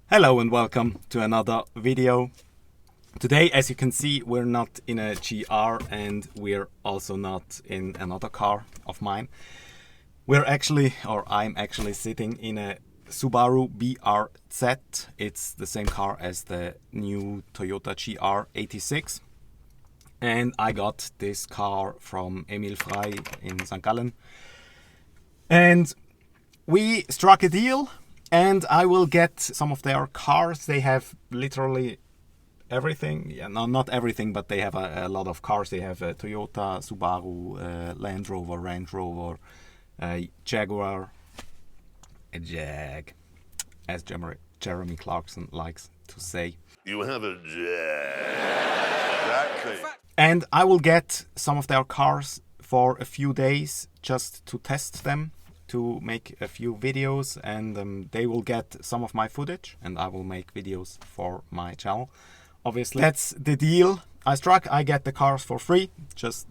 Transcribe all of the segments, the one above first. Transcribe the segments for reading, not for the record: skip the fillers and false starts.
Hello and welcome to another video. Today, as you can see, we're not in a GR and we're also not in another car of mine. I'm actually sitting in a Subaru BRZ. It's the same car as the new Toyota GR86. And I got this car from Emil Frey in St. Gallen. And we struck a deal. And I will get some of their cars. They have literally everything. Yeah, no, not everything, but they have a lot of cars. They have a Toyota, Subaru, Land Rover, Range Rover, Jaguar, a Jag, as Jeremy Clarkson likes to say. You have a Jag. And I will get some of their cars for a few days just to test them, to make a few videos, and they will get some of my footage and I will make videos for my channel. Obviously, that's the deal I struck. I get the cars for free. Just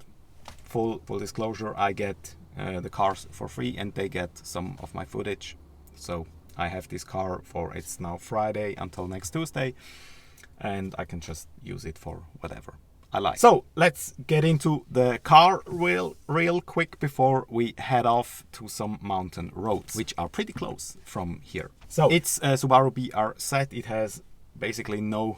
full disclosure, I get the cars for free and they get some of my footage. So I have this car it's now Friday until next Tuesday, and I can just use it for whatever I like. So let's get into the car real quick before we head off to some mountain roads, which are pretty close from here. So it's a Subaru BRZ. It has basically no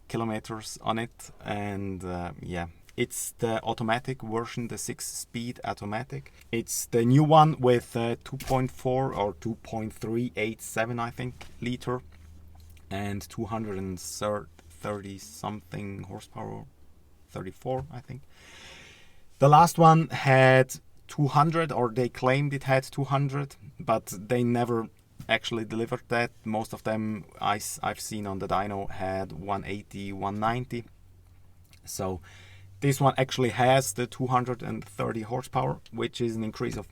kilometers on it, and yeah, it's the automatic version, the 6-speed automatic. It's the new one with 2.4 or 2.387, I think, liter, and 230 something horsepower. 34, I think. The last one had 200, or they claimed it had 200, but they never actually delivered that. Most of them I've seen on the dyno had 180, 190. So this one actually has the 230 horsepower, which is an increase of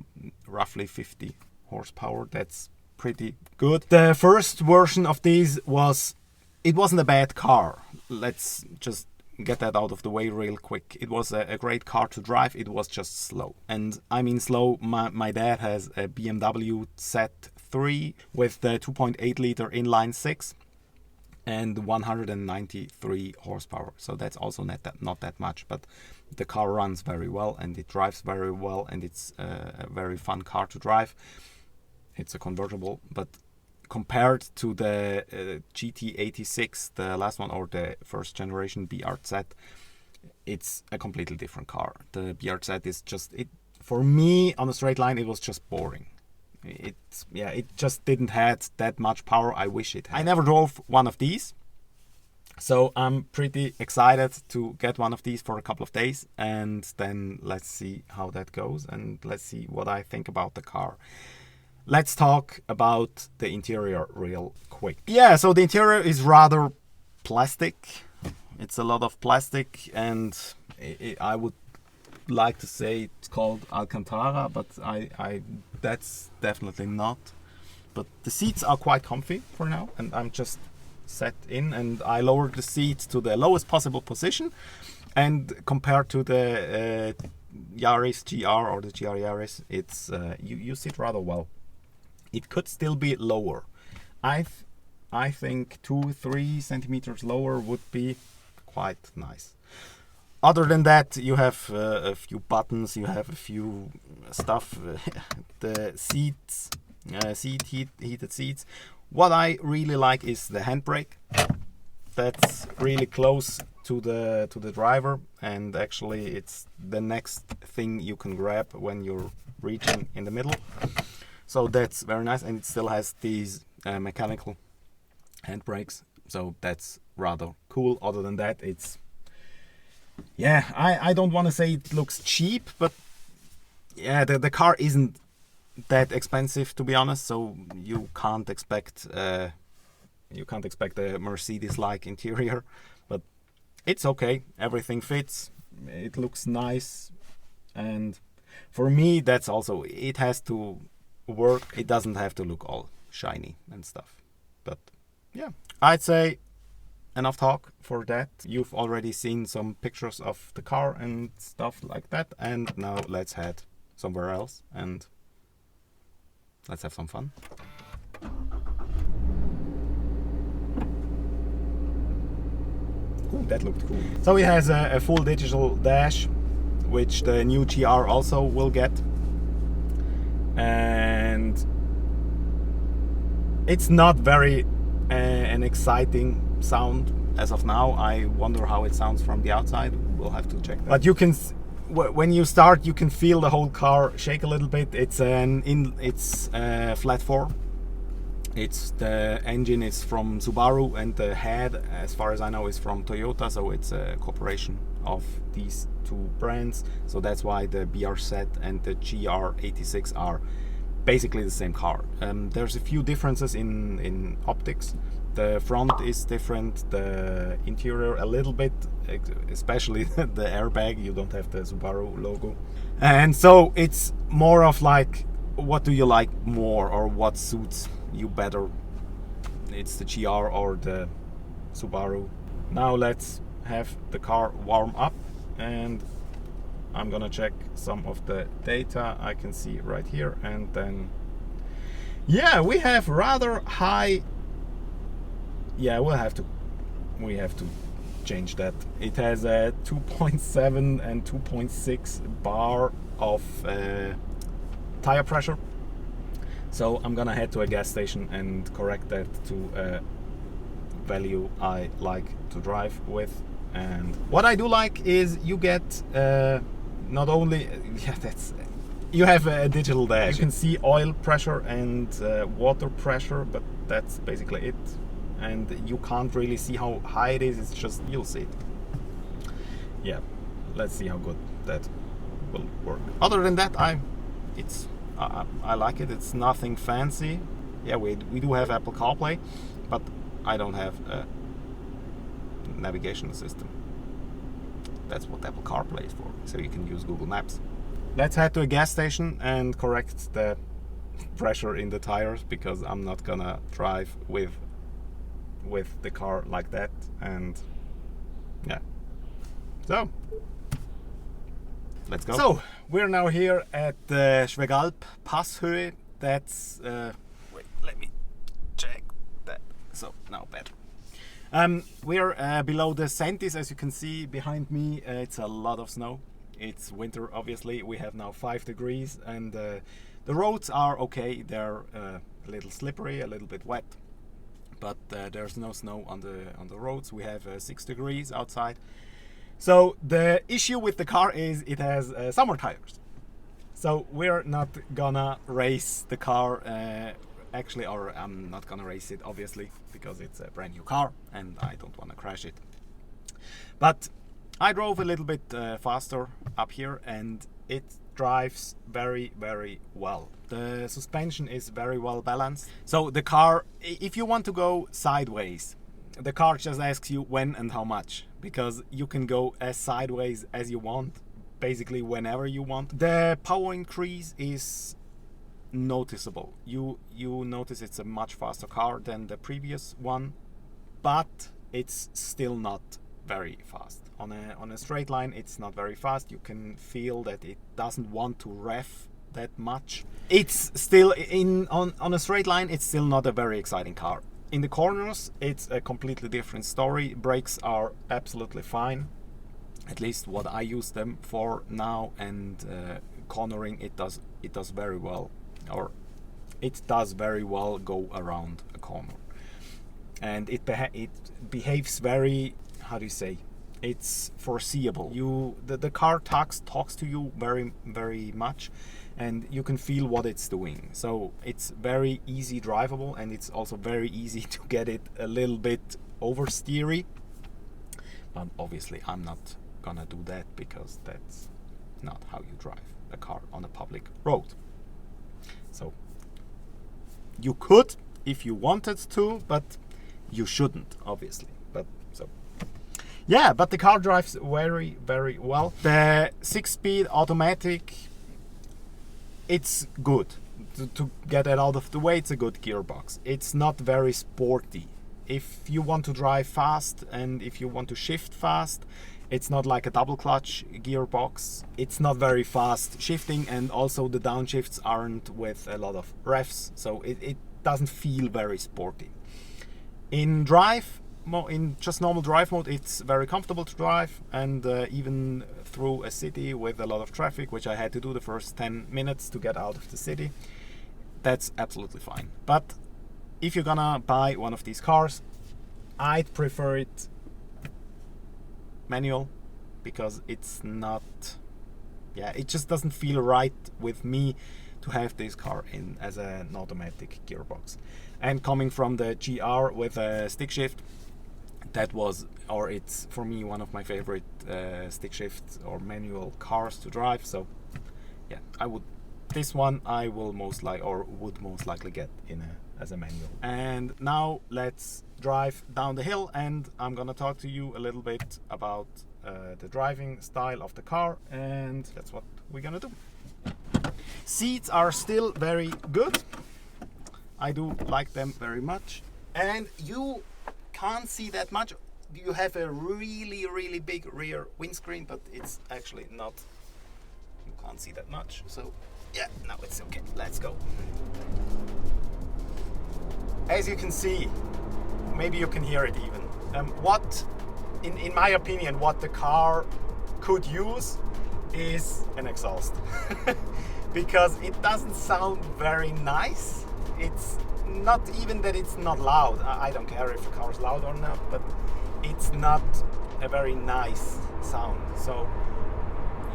roughly 50 horsepower. That's pretty good. The first version of these it wasn't a bad car. Let's just get that out of the way real quick. It was a great car to drive. It was just slow, and I mean slow. My dad has a BMW Z3 with the 2.8 liter inline 6 and 193 horsepower. So that's also not that much, but the car runs very well and it drives very well, and it's a very fun car to drive. It's a convertible, but compared to the GT86, the last one, or the first generation BRZ, it's a completely different car. The BRZ is just, for me, on a straight line, it was just boring. It just didn't have that much power I wish it had. I never drove one of these, so I'm pretty excited to get one of these for a couple of days, and then let's see how that goes, and let's see what I think about the car. Let's talk about the interior real quick. Yeah, so the interior is rather plastic. It's a lot of plastic, and I would like to say it's called Alcantara, but that's definitely not. But the seats are quite comfy for now, and I'm just set in, and I lowered the seats to the lowest possible position, and compared to the Yaris GR or the GR Yaris, it's you sit rather well. It could still be lower. I think 2-3 centimeters lower would be quite nice. Other than that, you have a few buttons, you have a few stuff. The seats, heated seats. What I really like is the handbrake. That's really close to the driver, and actually it's the next thing you can grab when you're reaching in the middle. So that's very nice, and it still has these mechanical handbrakes, so that's rather cool. Other than that, it's, yeah, I don't want to say it looks cheap, but yeah, the car isn't that expensive, to be honest, so you can't expect a Mercedes-like interior, but it's okay. Everything fits, it looks nice, and for me, that's also, it has to work. It doesn't have to look all shiny and stuff. But yeah, I'd say enough talk for that. You've already seen some pictures of the car and stuff like that, and now let's head somewhere else and let's have some fun. that looked cool. So it has a full digital dash, which the new GR also will get, and it's not very an exciting sound as of now. I wonder how it sounds from the outside. We'll have to check that. But you can, when you start, you can feel the whole car shake a little bit. It's flat 4. It's the engine is from Subaru, and the head, as far as I know, is from Toyota. So it's a cooperation of these two brands. So that's why the BRZ and the GR86 are basically the same car. There's a few differences in optics. The front is different, the interior a little bit, especially the airbag. You don't have the Subaru logo. And so it's more of like, what do you like more, or what suits you better? It's the GR or the Subaru. Now let's have the car warm up, and I'm gonna check some of the data I can see right here, and then yeah, we have rather high. Yeah, we have to change that. It has a 2.7 and 2.6 bar of tire pressure. So I'm gonna head to a gas station and correct that to a value I like to drive with. And what I do like is you get not only you have a digital dash. You can see oil pressure and water pressure, but that's basically it. And you can't really see how high it is. It's just, you'll see it. Yeah, let's see how good that will work. Other than that, I like it. It's nothing fancy. Yeah, we do have Apple CarPlay, but I don't have a navigation system. That's what Apple CarPlay is for. So you can use Google Maps. Let's head to a gas station and correct the pressure in the tires, because I'm not gonna drive with the car like that. And yeah, so let's go. So we're now here at the Schwegalp Passhöhe. That's wait, let me check that. So now better. We're below the Sentis, as you can see behind me. It's a lot of snow. It's winter, obviously. We have now 5 degrees, and the roads are okay. They're a little slippery, a little bit wet, but there's no snow on the roads. We have 6 degrees outside. So the issue with the car is it has summer tires. So we're not gonna race the car. Actually, or I'm not gonna race it, obviously, because it's a brand new car and I don't want to crash it. But I drove a little bit faster up here, and it drives very, very well. The suspension is very well balanced. So the car, if you want to go sideways, the car just asks you when and how much, because you can go as sideways as you want, basically whenever you want. The power increase is noticeable. You notice it's a much faster car than the previous one, but it's still not very fast. On a straight line, it's not very fast. You can feel that it doesn't want to rev that much. It's still on a straight line, it's still not a very exciting car. In the corners, it's a completely different story. Brakes are absolutely fine, at least what I use them for now, and cornering, it does very well, or it does very well go around a corner, and it behaves very, how do you say, it's foreseeable. The car talks to you very, very much, and you can feel what it's doing. So it's very easy drivable, and it's also very easy to get it a little bit oversteery. But obviously I'm not gonna do that, because that's not how you drive a car on a public road. So you could if you wanted to, but you shouldn't, obviously. But so yeah, but the car drives very, very well. The 6-speed automatic, it's good. To get it out of the way, it's a good gearbox. It's not very sporty. If you want to drive fast and if you want to shift fast, it's not like a double clutch gearbox. It's not very fast shifting, and also the downshifts aren't with a lot of revs, so it doesn't feel very sporty. In drive, in just normal drive mode, it's very comfortable to drive, and even through a city with a lot of traffic, which I had to do the first 10 minutes to get out of the city, that's absolutely fine. But if you're gonna buy one of these cars, I'd prefer it manual, because it's not, yeah, it just doesn't feel right with me to have this car in as an automatic gearbox. And coming from the GR with a stick shift, that was, or it's for me one of my favorite stick shift or manual cars to drive. So yeah, this one I will would most likely get in as a manual. And now let's drive down the hill, and I'm gonna talk to you a little bit about the driving style of the car, and that's what we're gonna do. Seats are still very good. I do like them very much, and you can't see that much. You have a really big rear windscreen, but it's actually not, you can't see that much. So yeah, now it's okay. Let's go. As you can see, maybe you can hear it even. In my opinion, what the car could use is an exhaust. Because it doesn't sound very nice. It's not even that it's not loud. I don't care if the car is loud or not, but it's not a very nice sound. So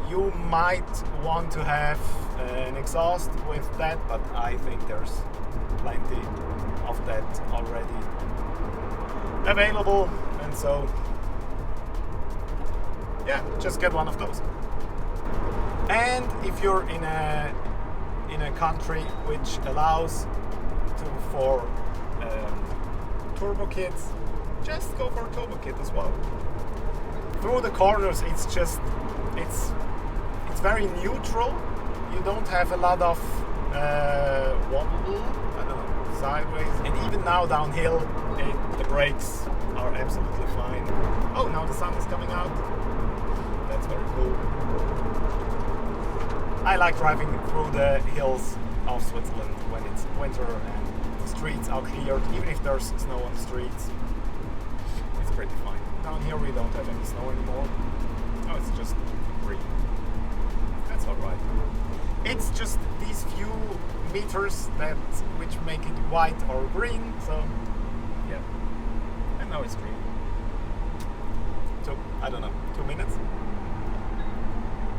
you might want to have an exhaust with that, but I think there's plenty of that already available, and so yeah, just get one of those. And if you're in a country which allows for turbo kits, just go for a turbo kit as well. Through the corners, it's very neutral. You don't have a lot of wobble, I don't know, sideways. And even now downhill, the brakes are absolutely fine. Oh, now the sun is coming out. That's very cool. I like driving through the hills of Switzerland when it's winter and the streets are cleared, even if there's snow on the streets. It's pretty fine. Down here we don't have any snow anymore. No, it's just green. That's alright. It's just these few meters which make it white or green, so yeah. And now it's green. So, I don't know, 2 minutes?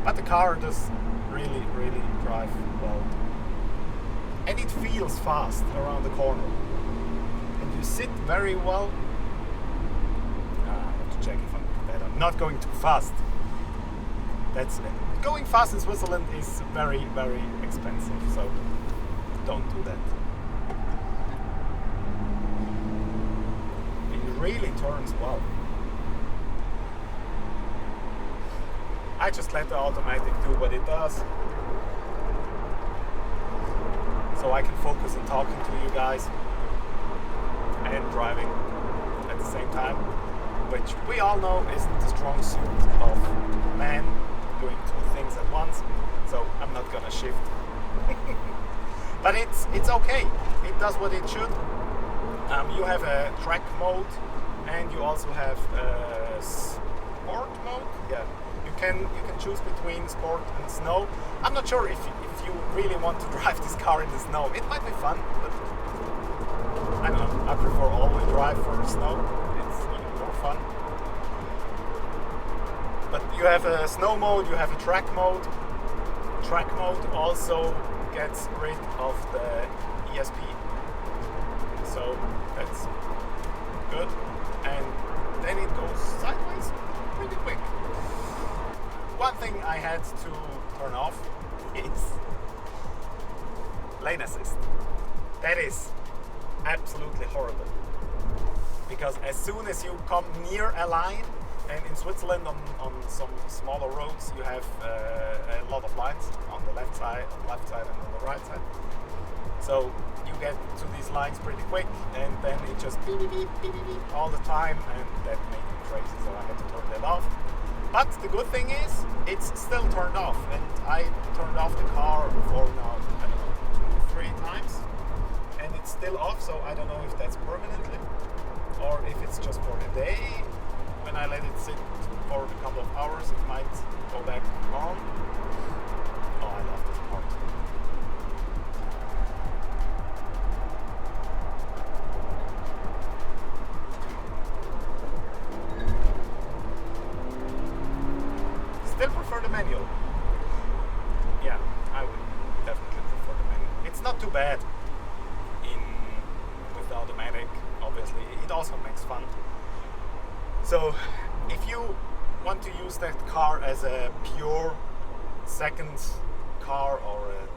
But the car does really drive well. And it feels fast around the corner. And you sit very well. I have to check if I'm not going too fast. Going fast in Switzerland is very expensive, so don't do that. It really turns well. I just let the automatic do what it does, so I can focus on talking to you guys and driving at the same time, which we all know isn't the strong suit of man doing two things at once, so I'm not gonna shift. But it's okay, it does what it should. You have a track mode, and you also have a sport mode. Yeah. You can choose between sport and snow. I'm not sure if you really want to drive this car in the snow. It might be fun, but I don't know. I prefer all-wheel drive for the snow. It's even more fun. But you have a snow mode, you have a track mode. Track mode also gets rid of the ESP, so that's good. And then it goes sideways pretty quick. One thing I had to turn off is lane assist. That is absolutely horrible, because as soon as you come near a line, and in Switzerland on some smaller roads you have a lot of lines on the left side and on the right side, so you get to these lines pretty quick, and then it just beep beep beep beep beep all the time, and that made me crazy, so I had to turn that off. But the good thing is, it's still turned off, and I turned off the car for now, I don't know, 2-3 times, and it's still off, so I don't know if that's permanently, or if it's just for the use it for a couple of hours, it might go back on. Oh, I love this part. Still prefer the manual. Yeah, I would definitely prefer the manual. It's not too bad with the automatic, obviously. It also makes fun. So, if you want to use that car as a pure second car or a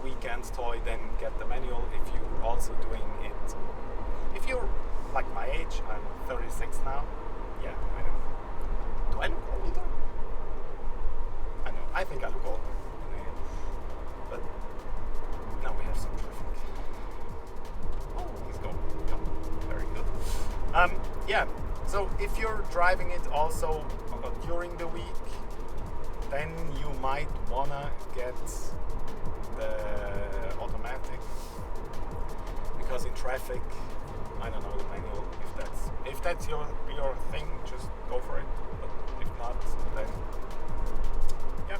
weekend toy, then get the manual. If you're also doing it, if you're like my age, I'm 36 now. Yeah, I know. Do I look older? I know, I think I look older. But now we have some traffic. Oh, he's going. Yeah, very good. Yeah, so if you're driving it also during the week, then you might wanna get the automatic, because in traffic, I don't know the manual. If that's your thing, just go for it. But if not, then yeah,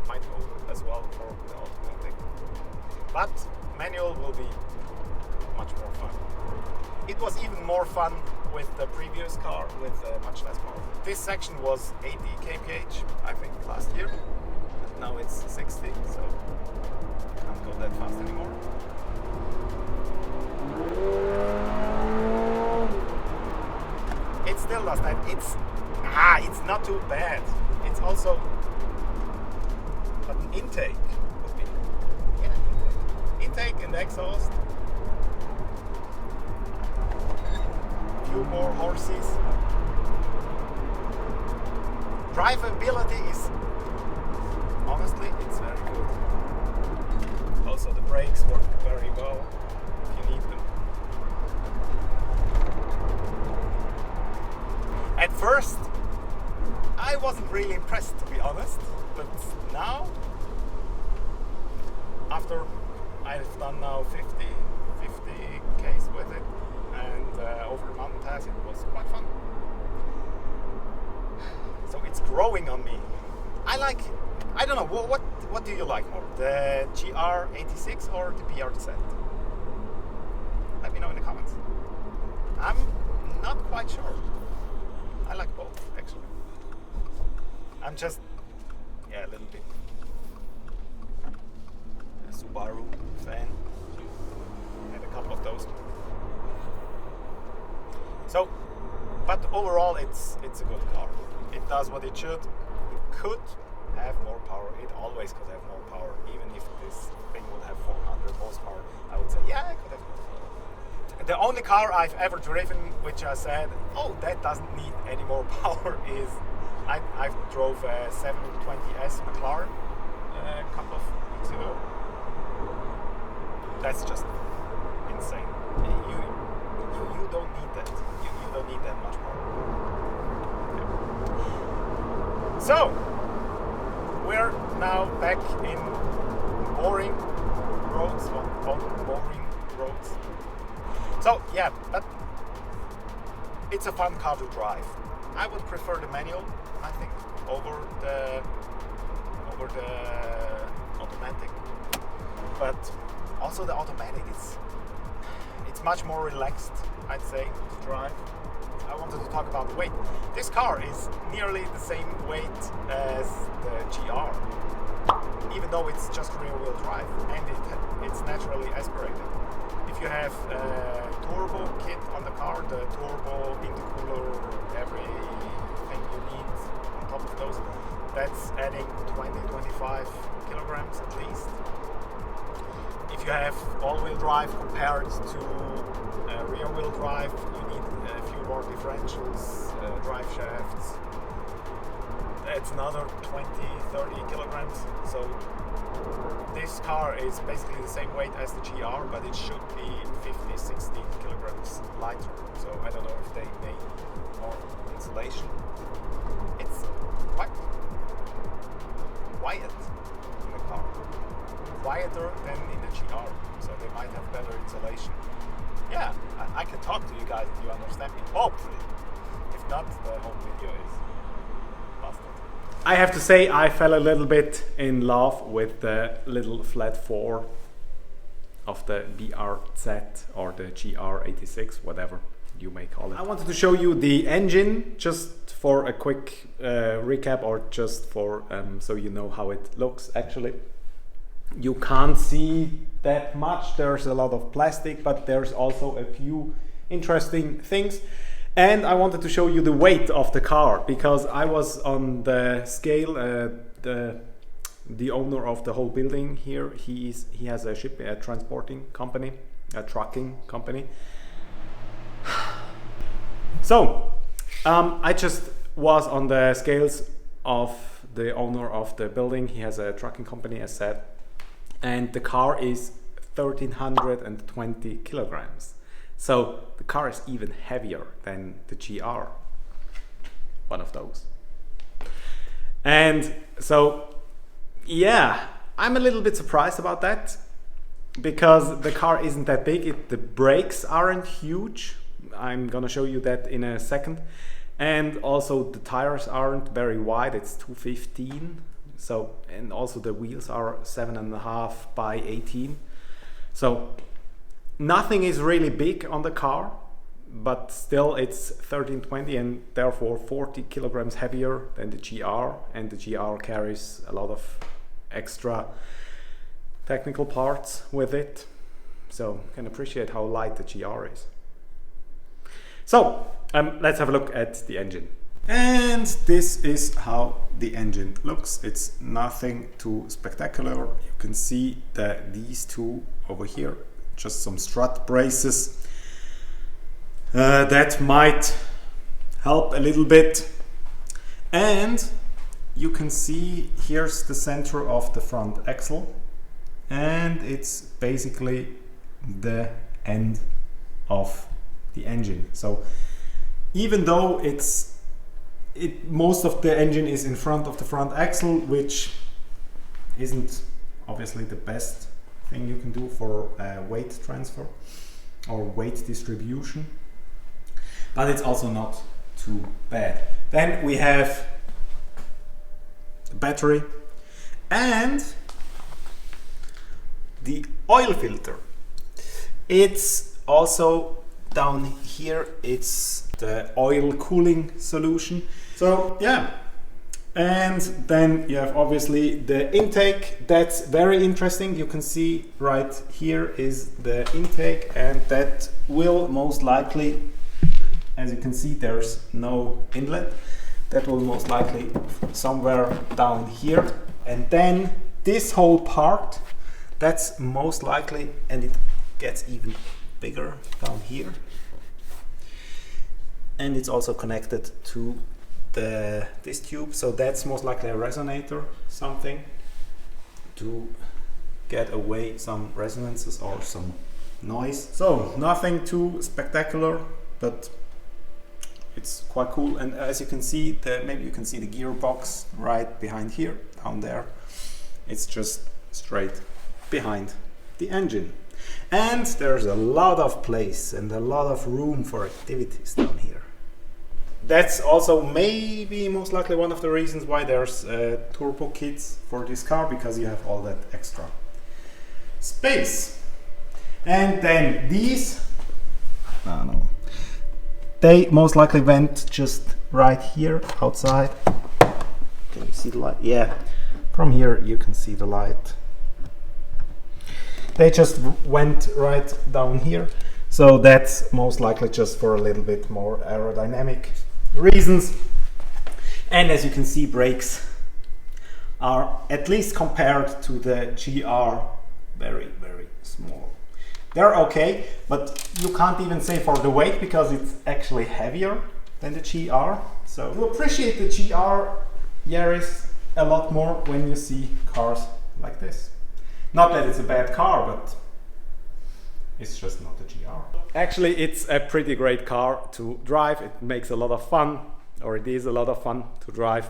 might go as well for the automatic. But manual will be much more fun. It was even more fun with the previous car with much less power. This section was 80 kph, I think, last year. And now it's 60, so can't go that fast anymore. It still does that. It's not too bad. It's also, but an intake would be, yeah, intake and exhaust. Few more horses. Drivability is, honestly, it's very good. Also the brakes work very well if you need them. At first I wasn't really impressed, to be honest, but now, after I've done now 50 Ks with it, and over the mountain pass, it was quite fun. So it's growing on me. I don't know, what do you like more? The GR86 or the BRZ? Let me know in the comments. I'm not quite sure. I like both, actually. I'm just, yeah, a little bit a Subaru fan. And a couple of those. So, but overall it's a good car. It does what it should. It could have more power. It always could have more power. Even if this thing would have 400 horsepower, I would say, yeah, it could have more power. The only car I've ever driven, which I said, oh, that doesn't need any more power, is I drove a 720S McLaren a couple of weeks ago. That's just insane. You don't need that. You don't need that much power. Yeah. So, we're now back in boring roads, boring roads. So, yeah, but it's a fun car to drive. I would prefer the manual, I think, over the automatic. But also the automatic is, it's much more relaxed, I'd say, to drive. I wanted to talk about the weight. This car is nearly the same weight as the GR, even though it's just rear-wheel drive, and it's naturally aspirated. If you have a turbo kit on the car, the turbo, intercooler, everything you need on top of those, that's adding 20-25 kilograms at least. If you have all-wheel drive compared to rear-wheel drive, you need a few more differentials, drive shafts. That's another 20-30 kilograms. So this car is basically the same weight as the GR, but it should be 50-60 kilograms lighter. So I don't know if they made more insulation. It's quite quiet in the car. Quieter than in the GR, so they might have better insulation. Yeah, I can talk to you guys if you understand me, hopefully. If not, the whole video is I have to say I fell a little bit in love with the little flat 4 of the BRZ or the GR86, whatever you may call it. I wanted to show you the engine just for a quick recap, or just for so you know how it looks. Actually, you can't see that much, there's a lot of plastic, but there's also a few interesting things. And I wanted to show you the weight of the car, because I was on the scale. The owner of the whole building here, he has a transporting company, a trucking company. So I just was on the scales of the owner of the building. He has a trucking company, as said, and the car is 1320 kilograms. So the car is even heavier than the GR, one of those. And so, yeah, I'm a little bit surprised about that, because the car isn't that big. The brakes aren't huge. I'm gonna show you that in a second. And also the tires aren't very wide, it's 215. So, and also the wheels are 7.5 by 18. So nothing is really big on the car, but still it's 1320 and therefore 40 kilograms heavier than the GR, and the GR carries a lot of extra technical parts with it. So you can appreciate how light the GR is. So let's have a look at the engine. And this is how the engine looks. It's nothing too spectacular. You can see that these two over here, just some strut braces. That might help a little bit. And you can see here's the center of the front axle, and it's basically the end of the engine. So even though most of the engine is in front of the front axle, which isn't obviously the best thing you can do for weight transfer or weight distribution, but it's also not too bad. Then we have the battery and the oil filter. It's also down here, it's the oil cooling solution. So yeah, and then you have obviously the intake. That's very interesting. You can see right here is the intake, and that will most likely, as you can see, there's no inlet. That will most likely somewhere down here, and then this whole part, that's most likely, and it gets even bigger down here, and it's also connected to this tube, so that's most likely a resonator, something to get away some resonances or some noise. So nothing too spectacular, but it's quite cool. And as you can see, maybe you can see the gearbox right behind here, down there. It's just straight behind the engine. And there's a lot of place and a lot of room for activities down here. That's also maybe most likely one of the reasons why there's turbo kits for this car, because you have all that extra space. And then these, they most likely went just right here outside. Can you see the light? Yeah, from here you can see the light. They just went right down here. So that's most likely just for a little bit more aerodynamic reasons. And as you can see, brakes are, at least compared to the GR, very, very small. They're okay, but you can't even say for the weight, because it's actually heavier than the GR. So you appreciate the GR Yaris a lot more when you see cars like this. Not that it's a bad car, but it's just not the GR. Actually, it's a pretty great car to drive. It makes a lot of fun, or it is a lot of fun to drive.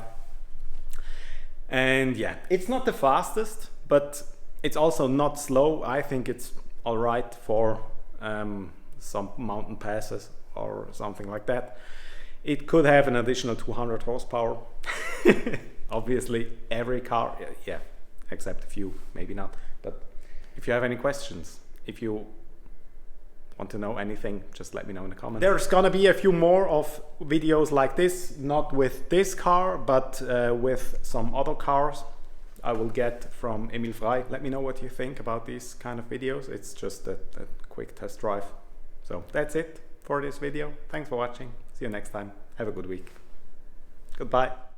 And yeah, it's not the fastest, but it's also not slow. I think it's all right for some mountain passes or something like that. It could have an additional 200 horsepower. obviously every car, yeah, except a few, maybe not. But if you have any questions, if you want to know anything, just let me know in the comments. There's gonna be a few more of videos like this, not with this car, but with some other cars I will get from Emil Frey. Let me know what you think about these kind of videos. It's just a quick test drive. So that's it for this video. Thanks for watching. See you next time. Have a good week. Goodbye.